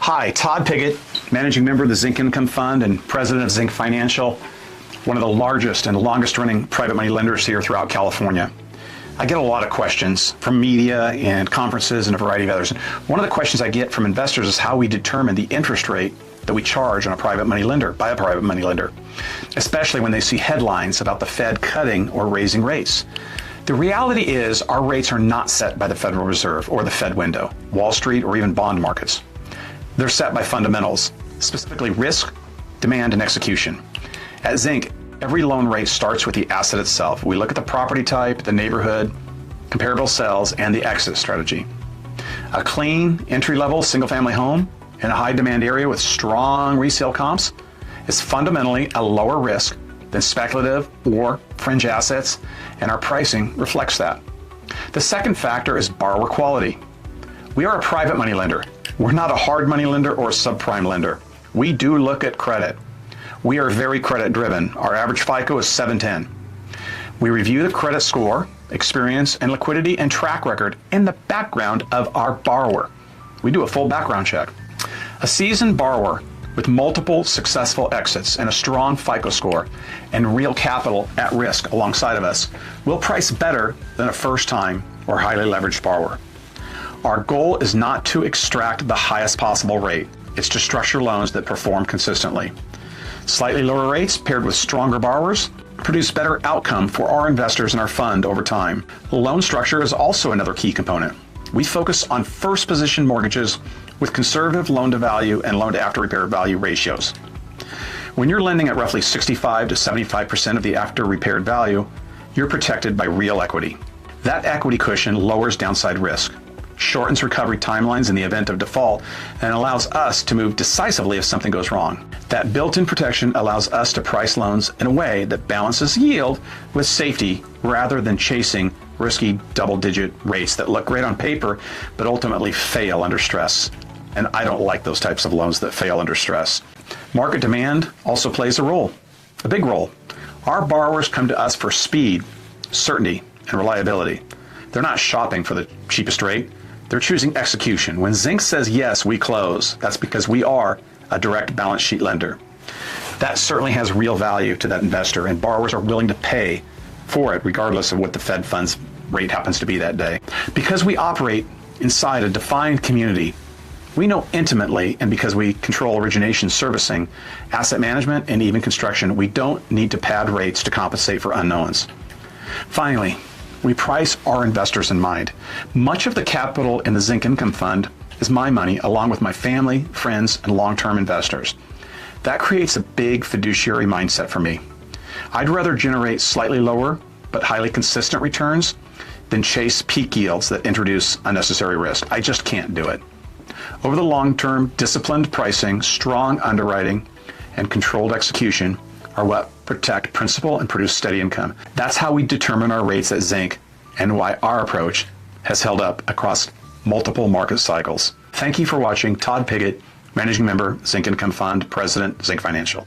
Hi, Todd Piggott, Managing Member of the ZINC Income Fund and President of ZINC Financial, one of the largest and longest running private money lenders here throughout California. I get a lot of questions from media and conferences and a variety of others. One of the questions I get from investors is how we determine the interest rate that we charge on a private money lender, by a private money lender, especially when they see headlines about the Fed cutting or raising rates. The reality is our rates are not set by the Federal Reserve or the Fed window, Wall Street, or even bond markets. They're set by fundamentals, specifically risk, demand, and execution. At ZINC, every loan rate starts with the asset itself. We look at the property type, the neighborhood, comparable sales, and the exit strategy. A clean, entry-level, single-family home in a high-demand area with strong resale comps is fundamentally a lower risk than speculative or fringe assets, and our pricing reflects that. The second factor is borrower quality. We are a private money lender. We're not a hard money lender or a subprime lender. We do look at credit. We are very credit driven. Our average FICO is 710. We review the credit score, experience, and liquidity and track record in the background of our borrower. We do a full background check. A seasoned borrower with multiple successful exits and a strong FICO score and real capital at risk alongside of us will price better than a first-time or highly leveraged borrower. Our goal is not to extract the highest possible rate. It's to structure loans that perform consistently. Slightly lower rates paired with stronger borrowers produce better outcome for our investors and our fund over time. Loan structure is also another key component. We focus on first position mortgages with conservative loan to value and loan to after repair value ratios. When you're lending at roughly 65 to 75% of the after repaired value, you're protected by real equity. That equity cushion lowers downside risk, shortens recovery timelines in the event of default, and allows us to move decisively if something goes wrong. That built-in protection allows us to price loans in a way that balances yield with safety rather than chasing risky double-digit rates that look great on paper but ultimately fail under stress. And I don't like those types of loans that fail under stress. Market demand also plays a role, a big role. Our borrowers come to us for speed, certainty, and reliability. They're not shopping for the cheapest rate. They're choosing execution. When ZINC says yes, we close. That's because we are a direct balance sheet lender. That certainly has real value to that investor, and borrowers are willing to pay for it regardless of what the Fed funds rate happens to be that day. Because we operate inside a defined community, we know intimately, and because we control origination, servicing, asset management, and even construction, we don't need to pad rates to compensate for unknowns. Finally, we price our investors in mind. Much of the capital in the ZINC Income Fund is my money, along with my family, friends, and long-term investors. That creates a big fiduciary mindset for me. I'd rather generate slightly lower but highly consistent returns than chase peak yields that introduce unnecessary risk. I just can't do it. Over the long term, disciplined pricing, strong underwriting, and controlled execution are what protect principal and produce steady income. That's how we determine our rates at ZINC and why our approach has held up across multiple market cycles. Thank you for watching. Todd Piggott, Managing Member, ZINC Income Fund, President, ZINC Financial.